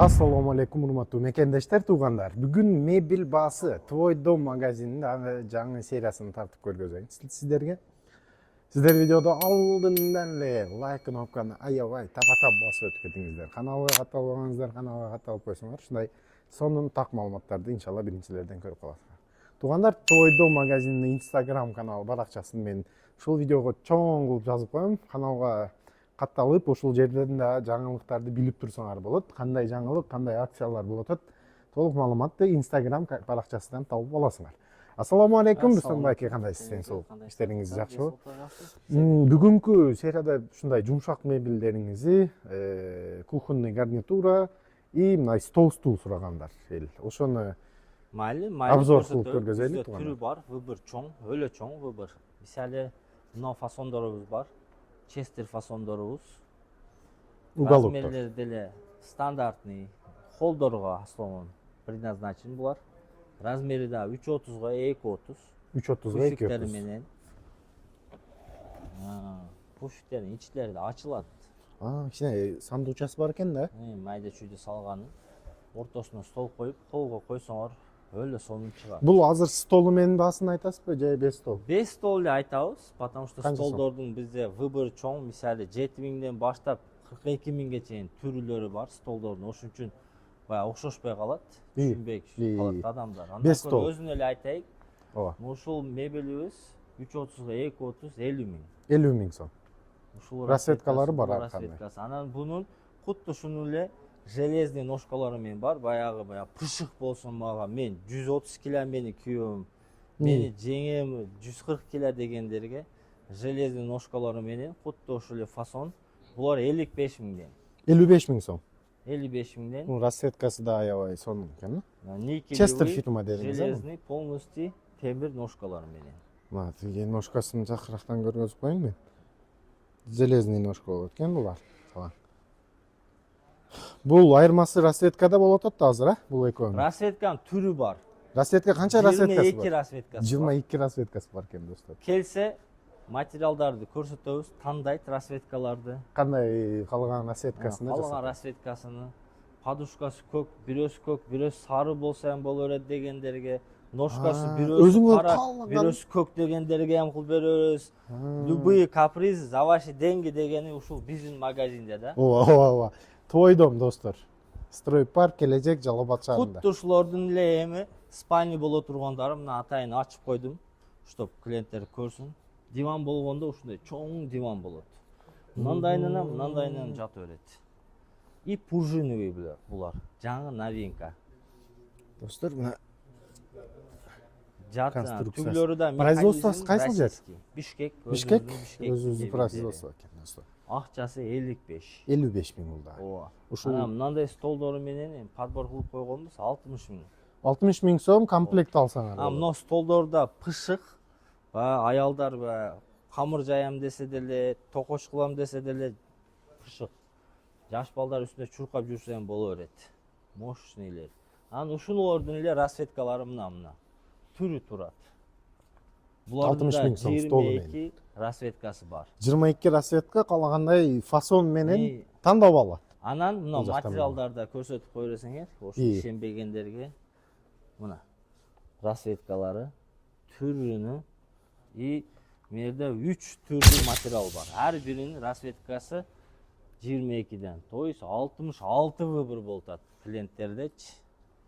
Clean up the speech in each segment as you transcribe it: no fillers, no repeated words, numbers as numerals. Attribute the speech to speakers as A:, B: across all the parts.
A: Assalamu alaikum урматтуу мекендештер, туугандар. Бүгүн мебель баасы Твой дом магазининин жаңы сериясын тартып көргөзөйүн сиздерге. Сиздер видеода алдындан эле лайк кнопканы аябай тапа-тап басып өтүп кетиңиздер. Каналга катталбагансыздар, каналга катталып койсоңор, ушундай сонун так маалыматтарды иншалла биринчилерден көрүп каласыздар. Туугандар, Твой дом магазининин Instagram каналы баракчасын мен ушул видеого чоң кылып жазып коем. Каналга катталып, ушул жерден да жаңылыктарды билип турсаңар болот. Кандай жаңылык, кандай акциялар болуп атат, толук маалыматты Instagram баракчасынан табып аласыңар. Ассаламу алейкум, Рустам байке, кандайсыз? Сен сол иштериңиз жакшыбы? Бүгүнкү серияда ушундай жумшак мебелдериңизди, кухонный гарнитура и мына стол-стул сурагандар эл. Ошону обзор кылып көргөзөлү.
B: Түрү бар, выбор чоң, өлө чоң выбор. Мисалы, мына фасондорубуз бар. Честер фасондорубуз.
A: Уголоктор.
B: Размерлери деле стандартный, холдорго основан предназначен булар. Размери да 3.30-га 2.30.
A: 3.30-га 2.30.
B: Пуфиктери менен. Пуфиктердин ичтери да ачылат.
A: Кичине сандуучасы бар экен да.
B: Майда чүйдө салганы. Ортосуна стол коюп, колго койсоңор өлө сонун чыгат.
A: Бул азыр столу менен баасын айтасызбы же без стол?
B: Без стол эле айтабыз, потому что столдордун бизде выбору чоң. Мисалы 7000ден баштап 42000ге чейин түрлөрү бар столдордун. Ошон үчүн баягы окшошпой калат, түшүнбөй калат адамдар.
A: Без стол.
B: Өзүнө эле айтайык.
A: Ооба.
B: Ушул мебелибиз 3.30-га 2.30 50 000.
A: 50 000 сом.
B: Ушул
A: Расцветкалары бар ар кандай.
B: Анан бунун куту ушуну эле железный ножкалары менен бар. Баягы пышык болсун мага. Мен 130 кг мени күйөөм, мени жеңем 140 кг дегендерге железный ножкалары менен куту ушул эле фасон. Булар 55 000ден.
A: 55 000 сом.
B: 55 000ден.
A: Бул расцветкасы да аябай сонун экен.
B: Никелевый,
A: Честер фирма дедиңиз,
B: железный, полностью темир ножкалары менен.
A: Мына тиги ножкасын жакырактан көргөзүп коеюн мен. Железный ножка болот экен булар. Бул айырмасы расцветкада болот атат азыр, бул экөөнүн.
B: Расцветканын түрү бар.
A: Расцветка канча расцветкасы бар?
B: 22 расцветкасы.
A: 22 расцветкасы бар экен, достор.
B: Келсе материалдарды көрсөтөбүз, тандайт расцветкаларды.
A: Кандай калган расцветкасына жасап?
B: Калган расцветкасыны. Подушкасы көк, бирөөсү сары болсо эм боло берет дегендерге, ножкасы бирөөсү кара, бирөөсү көк дегендерге эм кылып беребиз. Любые капризы за ваши деньги дегени ушул биздин магазинде да.
A: Ооба. Твой дом, достор. Стройпарк келечек Жалал Абад шаарында.
B: Куту ушулордун эле эми спальня боло тургандары мына атайын ачып койдум, чтоб клиенттер көрсүн. Диван болгондо ушундай чоң диван болот. Мындайынан жатып берет. И пружиновый булар. Жаңы новинка.
A: Достор, мына
B: конструкция. Түрлөрү да
A: производствосу кайсыл жер?
B: Бишкек.
A: Бишкек. Өзүнүздүн производство экен, достор.
B: Акчасы 55.
A: 55 000 булда.
B: Ооба.
A: Ушул
B: мындай столдору менен подбор кылып койгонбуз 60 000.
A: 60 000 сом комплект алсаңар.
B: Мына столдорда пышык, аялдар камыр жаям десе деле, токоч кылам десе деле пышык. Жаш балдар үстүнө чуркап жүрсө эм боло берет. Мощныйлер. Анан ушулордун эле расцветкалары мына. Түрү турат.
A: 60 000 сом стол менен.
B: 22 расцветкасы бар.
A: 22 расцветка калагандай фасон менен тандап алат.
B: Анан мына материалдарда көрсөтүп кое берсеңер, ошо ишенбегендерге мына расцветкалары, түрүнү и мерде 3 түрдүү материал бар. Ар биринин расцветкасы 22ден. То есть 66 выбор болуп атат клиенттердечи.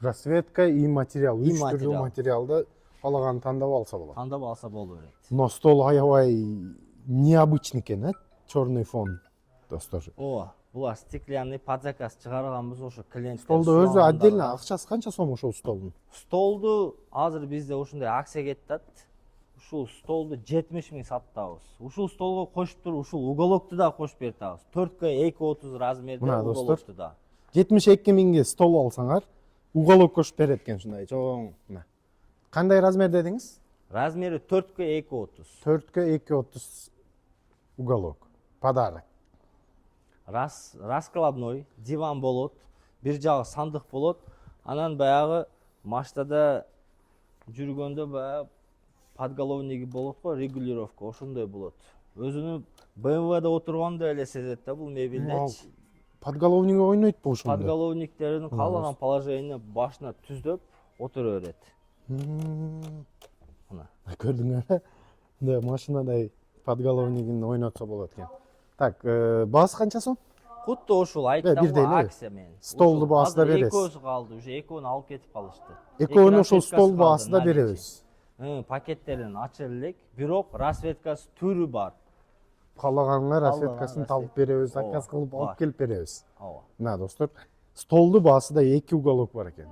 A: Расцветка и материал. 3 түрдүү материалды калаган тандап алса болот.
B: Тандап алса боло берет.
A: Но стол аябай необычный экен, черный фон, достор.
B: Ооба, булар стеклянный под заказ чыгарганбыз, ошо клиенттер.
A: Столду өзү отдельно акчасы канча сом ошол столдун?
B: Столду азыр бизде ушундай акция кетип атат. Ушул столду 70 000 сатабыз. Ушул столго кошуп туруп, ушул уголокту да кошуп берип атабыз. 4га 2.30 размерде уголокту да. 72
A: 000ге стол алсаңар, уголок кошуп берет экен ушундай чоң. Кандай размер дедиңиз?
B: Размери 4га 2.30.
A: 4га 2.30 уголок. Подарок.
B: Раскладной диван болот, бир жагы сандык болот. Анан баягы маштада жүргөндө баягы подголовниги болот го, регулировка ошондой болот. Өзүнүн BMW-да отурганда эле сезет да бул мебелдечи.
A: подголовнигі ойнайды бұл ошондо.
B: Подголовниктерин каалаган положениене башына түздөп отура берет. Мына.
A: Көрдүңөр? Да, машинадай подголовнигин ойнотсо болот экен. Так, баасы канча сом?
B: Кутта ушул айттым
A: бирдей эле.
B: акция менен.
A: Столду баасында бересиз.
B: Экөөсү калды, уже экөөнү алып кетип калышты.
A: Экөөнү ошол стол баасында беребиз.
B: Пакеттерин ачыр элек, бирок расветкасы түрү бар.
A: Каалаганга расветкасын табып беребиз, заказ кылып алып келип беребиз.
B: Ооба.
A: Мына достор, столду баасында 2 уголок бар экен.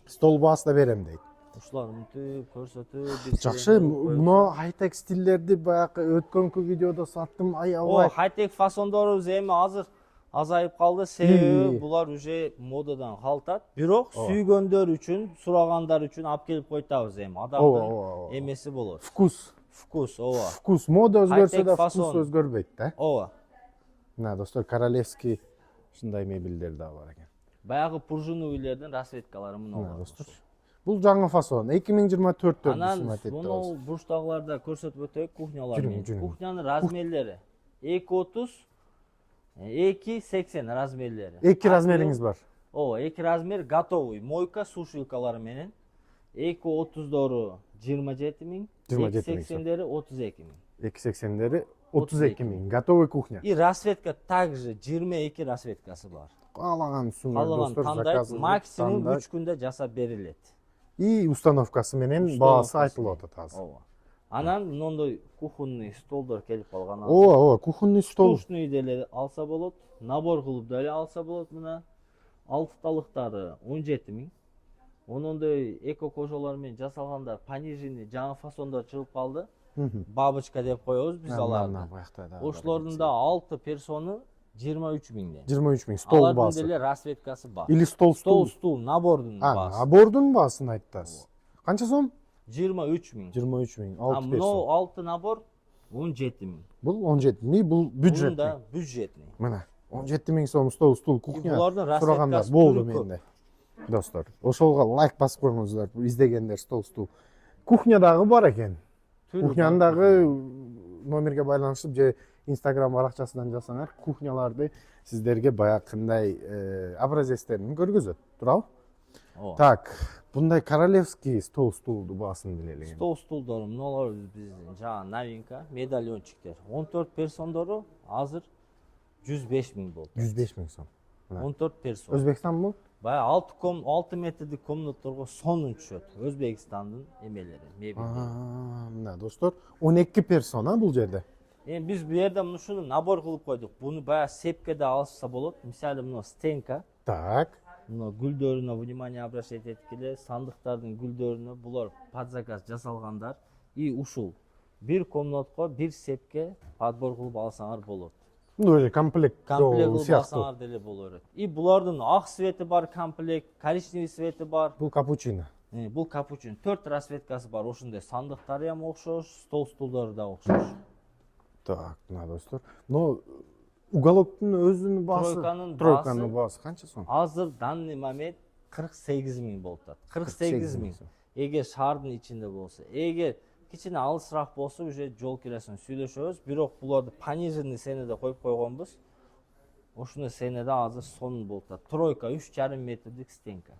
A: Стол баасында берем дейт.
B: Ушуларды мынтип көрсөтүп,
A: Жакшы, мына хай-тек стилдерди баягы өткөнкү видеодо саттым, аябай.
B: Хай-тек фасондорубуз эми азыр азайып калды, себеби булар уже модадан калтат. Бирок сүйгөндөр үчүн, сурагандар үчүн алып келип койтабыз эми. Адамдын эмеси болот.
A: Вкус.
B: Вкус, ооба.
A: Вкус, мода өзгөрсө да
B: Хай-тек
A: вкус
B: фасон.
A: өзгөрбөйт да.
B: Ооба.
A: Мына достор, королевский ушундай мебелдер да бар экен.
B: Баягы пружиновыйлердин расветкалары мына
A: Мына
B: бар.
A: достор. Бул жаңы фасон, 2024-тө
B: Анан
A: бизмат этебиз.
B: муну бурчтагыларда көрсөтүп өтөйүк кухнялар менен.
A: Жүрүң.
B: Кухнянын размерлери 2.30, 2.80 размерлери.
A: 2 размериңиз бар.
B: Ооба, 2 размер готовый. Мойка сушилкалары менен 2.30дору 27 миң, 2.80дери 32 миң.
A: 2.80дери 32 миң. Готовый кухня.
B: И расветка также 22 расветкасы бар.
A: Каалаган сүңөр
B: Каалаган
A: достор,
B: тандайт,
A: заказы
B: максимум 3 күндө жасап берилет.
A: И установкасы менен баасы айтылып атат азыр.
B: Ооба. Анан мондой кухонный столдор келип калган.
A: Ооба, кухонный стол.
B: Штучный деле алса болот, набор кылып деле алса болот. Мына алтыталыктары 17 миң. Онондой эко кожолор менен жасалгандар пониженный жаңы фасондор чыгып калды. Бабочка деп коебуз биз аларды. Ошолордун да 6 персоны 23 миңден.
A: 23 миң стол
B: Алардын
A: баасы.
B: деле расветкасы бар.
A: Или
B: Стол, набордун баасы.
A: Набордун баасын айтасыз. Канча сом?
B: 23 миң.
A: 23 миң,
B: А
A: 6
B: мына
A: персон.
B: 6 набор 17 миң.
A: Бул 17 миң, бул бюджет.
B: Бunda бюджетный.
A: Мына 17 миң сом стол, кухня.
B: Булардын
A: Сурагандар
B: расветкасы
A: болду
B: түрү көп.
A: менде. Достор, ошолго лайк басып коюңуздар, издегендер стол. Кухнядагы бар экен. Кухняндагы номерге байланышып же Instagram баракчасынан жасаңар, кухняларды сиздерге баягындай образецтерин көргөзөт. Туурабы? Так, bunday королевский столду баасын билели.
B: Столдору мыналар биздин жаңы новинка, медальончиктер. 14 персондору азыр 105 миң болду.
A: 105 миң сом.
B: 14 персон.
A: Өзбекстан бул?
B: Баягы 6 метрдик комнаталарга сонун түшөт. Өзбекстандын эмелери, мебелдери.
A: Мына достор, 12 персон бул жерде.
B: Эми биз бу жерде ушуну набор кылып койдук. Буну баягы сепкеде алса болот. Мисалы мына стенка.
A: Так.
B: Мына гүлдөрүнө внимание обращать эткиле, сандыктардын гүлдөрүнө булар под заказ жасалгандар. И ушул бир комнатка бир сепке подбор кылып алсаңар болот.
A: Ну, комплект
B: кылып алсаңар деле боло берет. И булардын ак свети бар комплект, коричневый свети бар.
A: Бул капучино.
B: Бул капучино. 4 расветкасы бар. Ошондой сандыктары ham окшош, столдору да окшош.
A: Так, мына достор. Но уголоктун өзүнүн баасы, тройканын баасы канча сом?
B: Азыр данный момент 48 миң болуп атат. 48 миң. Эгер шаардын ичинде болсо, эгер кичине алысыраак болсо, уже жол киресин сүйлөшөбүз. Бирок буларды пониженный ценеде коюп койгонбуз. Ошону ценеде азыр сонун болуп атат. Тройка 3,5 метрдик стенка.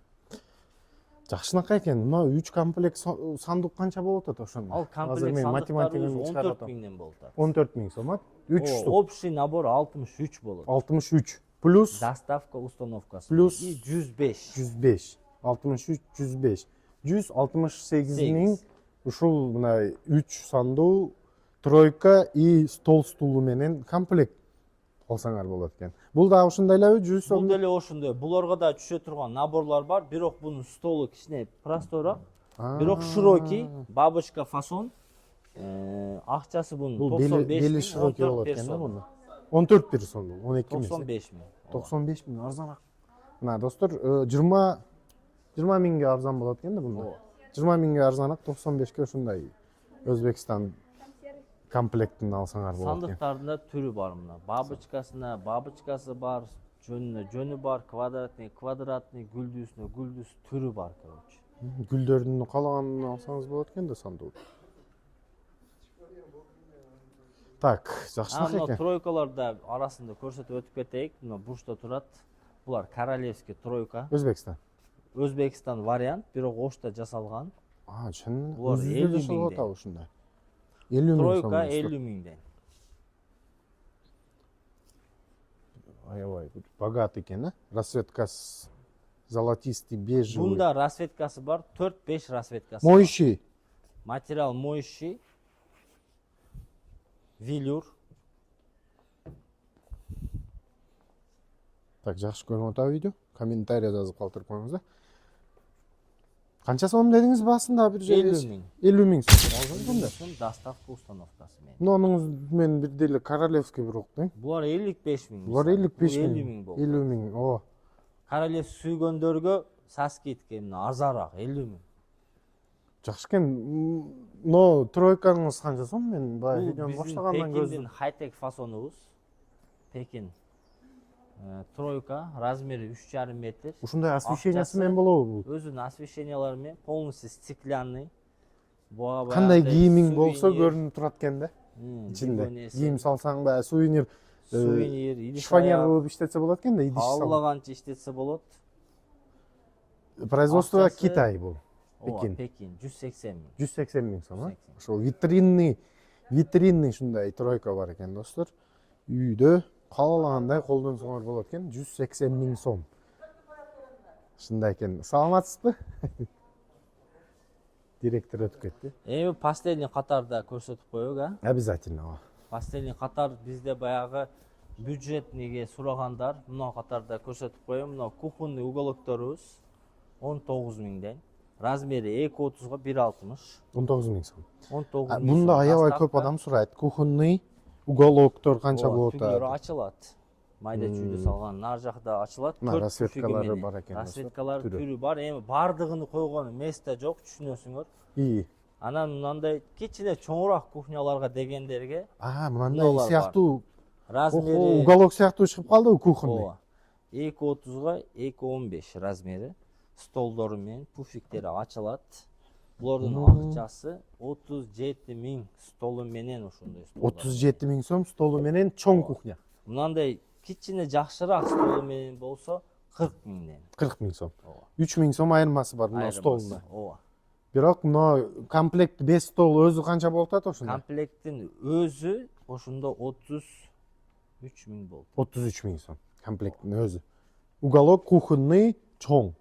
A: Жакшынакай экен. Мына 3 комплект сандык канча болуп атат ошондо?
B: Ал комплект сандыктары 14 миңден болуп атат.
A: 14 миң сом, 3 штук.
B: Общий набор 63 болот.
A: 63 плюс
B: доставка установкасы.
A: Плюс
B: и 105.
A: 105. 63 105. 168 миң. Ушул мына 3 сандуу, тройка и стулу менен комплект алсаңар болот экен. Бул да ошондой элеби 100 сом?
B: Бул деле ошондой. Буларга да түшө турган наборлор бар, бирок бунун столу кичине просторок. Бирок широкий, бабочка фасон. Акчасы бунун 95
A: бели
B: миң,
A: широкий
B: 14
A: болот экен да
B: персон.
A: муну. 14 персон бул, 12 миң.
B: 95 миң.
A: 95 миң арзанаак. Мына достор, 20 миңге арзан болот экен да бунда. 20 миңге арзанаак, 95ке ушундай Өзбекстан комплектин алсаңар болот экен.
B: Сандыктардын түрү бар мына. Бабочкасы бар, жөнү бар, квадратный, гүлдүс түрү бар, короче.
A: Гүлдөрдүн каалаганын алсаңыз болот экен да сандуу. Так, жакшылык
B: Мына
A: экен.
B: тройкаларда арасында көрсөтүп өтүп кетейик. Мына бурчта турат. Булар королевский тройка.
A: Өзбекстан.
B: Өзбекстан вариант, бирок Ошто жасалган.
A: Чын
B: Булар
A: өзүбүздө
B: 50
A: жашалып
B: миңден.
A: атабы ушундай. 50 миң
B: Тройка
A: сом.
B: 50 миңден.
A: Аябай богат экен, а? Расцветкасы золотистый, бежевый.
B: Бунда расцветкасы бар, 4-5 расцветкасы бар.
A: Моющий.
B: Материал моющий. Велюр.
A: Так, жакшы көрүп атабы видео. Комментария жазып калтырып коюңуз да. Канча сом дедиңиз басында бир
B: 50 миң.
A: 50 миң сом.
B: Соң доставка установкасы менен.
A: Мунуңуз мен бир деле королевский бир уктум.
B: Булар 55 миң.
A: Булар 55 миң.
B: 50 миң болду.
A: 50 миң. О.
B: Королевский сүйгөндөргө Саскитке мына арзараак 50 миң.
A: Жакшы экен. Но тройкаңыз канча сом? Мен баягы
B: Бул
A: видеону
B: биздин
A: баштагандан
B: Пекиндин хай-тек фасонубуз. Пекин тройка, размери 3,5 метр.
A: ушундай освещениясы менен болобу бул?
B: Өзүнүн освещениялары менен полностью стеклянный. Буга
A: Кандай кийимиң болсо көрүнүп турат экен да. Ичинде.
B: Ичинде.
A: Кийим салсаң баягы сувенир,
B: Сувенир, идиш
A: шифонер
B: аяк,
A: кылып иштетсе болот экен да, идиш салып.
B: каалаганча иштетсе болот.
A: Производство
B: Акчасы-
A: Китай бул.
B: Ооба,
A: Пекин.
B: Пекин 180 миң.
A: 180 миң сом, а?
B: 180.
A: Ошол витринный ушундай тройка бар экен, достор. Үйдө каалагандай колдонсоңор болот экен, 180 миң сом. Ушундай экен. Саламатсызбы? Директор өтүп кетти.
B: Эми последний катарда көрсөтүп коелук, а?
A: Обязательно.
B: Последний катар бизде баягы бюджетниге сурагандар, мына катарда көрсөтүп коем. Мына кухонный уголокторубуз 19 миңден. Размери 2,30га 1,60.
A: 19 миң сом.
B: 19 миң.
A: Мында аябай көп адам сурайт. Кухонный уголоктор канча болот?
B: Түрлөрү ачылат. Майда чүйдө салган нар жакта ачылат.
A: Мына расцветкалары бар экен.
B: Расцветкалар түрү бар. Эми бардыгын койгон месте жок, түшүнөсүңөр.
A: И.
B: Анан мындай кичине чоңураак кухняларга дегендерге
A: Мындай
B: Мыналар
A: сыяктуу
B: размери
A: уголок сыяктуу чыгып калдыбы кухонный?
B: 2,30га 2,15 размери. Столдору менен пуфиктери ачылат. Булардын акчасы 37 миң столу менен ошондой стол.
A: 37 миң сом столу менен чоң кухня.
B: Мынандай кичине жакшыраак столу менен болсо 40 миңден.
A: 40 миң сом.
B: Ооба.
A: 3 миң сом айырмасы бар мына
B: Айырмасы.
A: столунда.
B: Ооба.
A: Бирок мына комплект 5 стол өзү канча болуп атат ошондо?
B: Комплекттин өзү ошондо 33 миң болду.
A: 33 миң сом. Комплекттин өзү. Уголок кухонный чоң.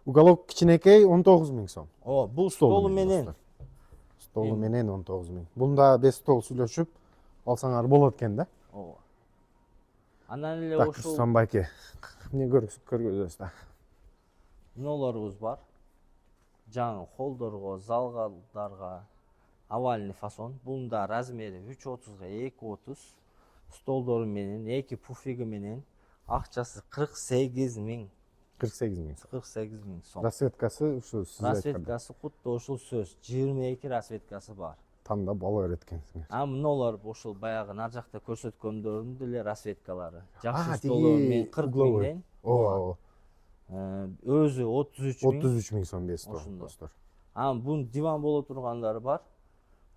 A: Уголок кичинекей 19 миң сом.
B: Ооба, бул столу менен.
A: достор. Столу менен 19 миң. Бунда 5 стол сүйлөшүп алсаңар болот экен да.
B: Ооба. Анан эле
A: Так,
B: ошол
A: Рустам байке. Эмне көргөзөбүз да?
B: мыналарыбыз бар. Жаңы холдорго, залгалдарга овальный фасон. Бунда размери 3,30га 2,30. Столдору менен, 2 пуфиги менен. Акчасы 48 миң.
A: 48 миң сом.
B: 48 миң сом.
A: Расцветкасы ушу сиз айткандай.
B: Расцветкасы кутта ошол сөз. 22 расцветкасы бар.
A: Тандап ала берет экенсиңер.
B: Мыналар ошол баягы нар жакта көрсөткөндөрдүн деле расцветкалары. Жакшы
A: тиги
B: столдор менен 40
A: угловой.
B: миңден.
A: Ооба.
B: Өзү 33 миң.
A: 33 миң сом 5 стол,
B: Ошондо.
A: достор.
B: Бун диван боло тургандары бар.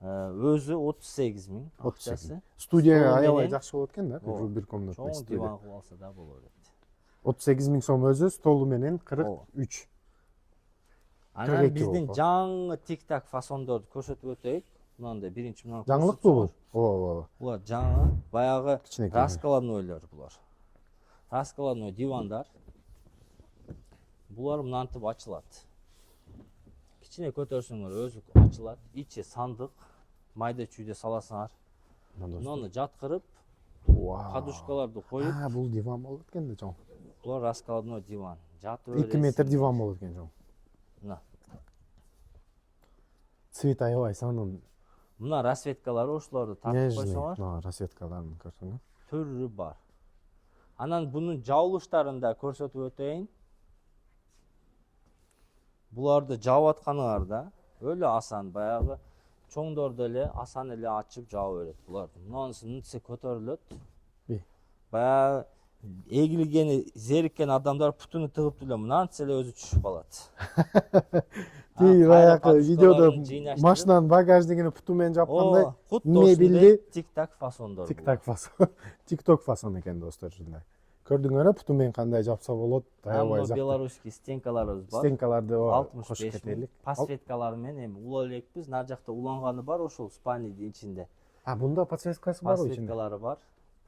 B: Өзү 38 миң
A: 38
B: акчасы.
A: Студияга
B: Столу
A: аябай
B: менен-
A: жакшы болот экен да.
B: Ооба.
A: Бир комнатный
B: Чоң
A: студия.
B: диван кылып алса да болот.
A: 38 миң сом өзү, столу менен 43.
B: Анан
A: 42
B: биздин
A: болот.
B: жаңы тик-так фасондорду көрсөтүп өтөйүк. Мынандай биринчи мына.
A: Жаңылык бул? Ооба.
B: Булар жаңы, баягы
A: Кичинекей.
B: раскладнойлор булар. Раскладной дивандар. Булар мынантип ачылат. Кичине көтөрсөңөр өзү ачылат. Ичи сандык, майда чүйдө саласыңар. Муну жаткырып,
A: Вау.
B: подушкаларды коюп,
A: Бул диван болот экен да чоң.
B: булар раскладной диван. Жатып
A: 2 метр диван болот экен чоң.
B: Мына.
A: Цвет аябай сонун.
B: Мына расцветкалары ошолорду тартып койсоңор,
A: Мына расцветкаларын көрсөңөр.
B: түрү бар. Анан бунун жабылыштарын да көрсөтүп өтөйүн. Буларды жаап атканыңарда өлө асан, баягы чоңдорду эле асан эле ачып жаап берет буларды. Мынанысы көтөрүлөт. Баягы эгилгени, зериккен адамдар путуну тыгып эле мынантип эле өзү түшүп калат.
A: Кей
B: кайра
A: баягы видеодо
B: подушкаларын жыйнаштырып,
A: машинанын багажнигини путу менен жапкандай
B: кутта
A: мебелди
B: ушундай тик-так фасондор.
A: тик-так фасон. Тик-ток фасон экен достор ушундай. Көрдүңөр путу менен кандай жапса болот, аябай
B: Аммо
A: закты.
B: белорусский стенкаларыбыз бар.
A: Стенкаларды кошуп
B: 65 миң.
A: кетелик.
B: Подсветкалары менен эми ула элекпиз. Нар жакта уланганы бар ошол спальныйдын ичинде.
A: Бунда подсветкасы барбы ичинде?
B: Подсветкалары бар.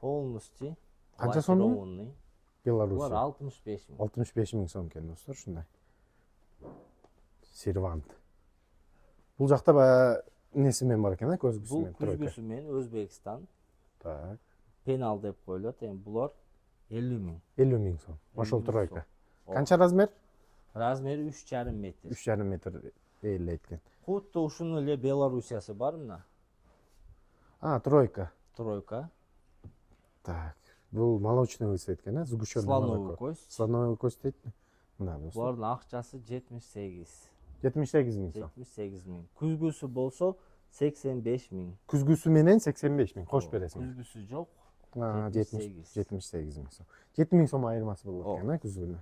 B: Полностью.
A: Канча сомдун?
B: лакированный.
A: Беларусь.
B: Булар 65 миң.
A: 65 миң сом экен достор ушундай. Сервант. Бул жакта баягы неси менен бар экен, көзгүсү
B: Бул
A: менен тройка.
B: күзгүсү менен Өзбекстан.
A: Так.
B: Пенал деп коюлат. Эми булар 50 миң.
A: 50 миң сом.
B: 50
A: Ошол
B: миң
A: тройка.
B: сом.
A: Канча размер?
B: Размери 3,5 метр.
A: 3,5 метр ээлейт экен.
B: Кутта ушуну эле Белоруссиясы бар мына.
A: Тройка.
B: Тройка.
A: Так. Бул молочный высвет экен, сгущенный
B: Слоновый
A: молоко.
B: кость.
A: Слоновый кость дейтби? Мына достор.
B: Булардын акчасы 78.
A: 78 миң сом.
B: 78 миң. Күзгүсү болсо 85 миң.
A: Күзгүсү менен 85 миң кош бересиң.
B: Күзгүсү жок.
A: 78 миң сом. 7 миң сом айырмасы болот экен, күзгүнө.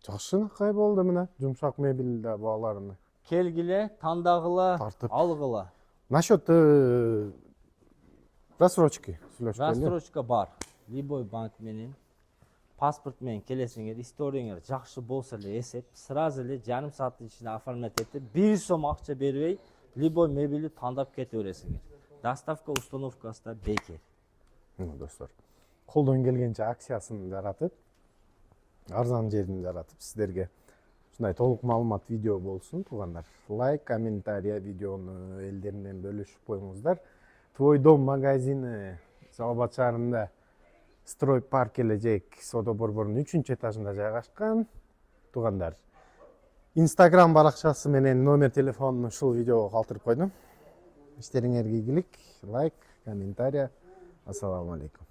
A: Жакшынакай болду мына, жумшак мебель да бааларыны.
B: Келгиле, тандагыла,
A: Тартып.
B: алгыла.
A: Насчет рассрочки сүйлөшүп келе.
B: Рассрочка бар. Любой банк менен, паспорт менен келесиңер, историеңер жакшы болсо эле эсеп, сразу эле жарым сааттын ичинде оформлять этип, 1 сом акча бербей, любой мебелди тандап кете бересиңер. Доставка установкасы да бекер.
A: Достор, колдон келгенче акциясын жаратып, арзан жерин жаратып сиздерге ушундай толук маалымат видео болсун туугандар. Лайк, комментарий, видеону элдер менен бөлүшүп коюңуздар. Твой дом магазини Салал Абад шаарында Строй парк элежек соода борборунун 3-этажында жайгашкан. Туугандар, Instagram баракчасы менен номер телефонун ушул видеого калтырып койдум. Иштериңерге ийгилик, лайк, комментарий. Ассаламу алейкум.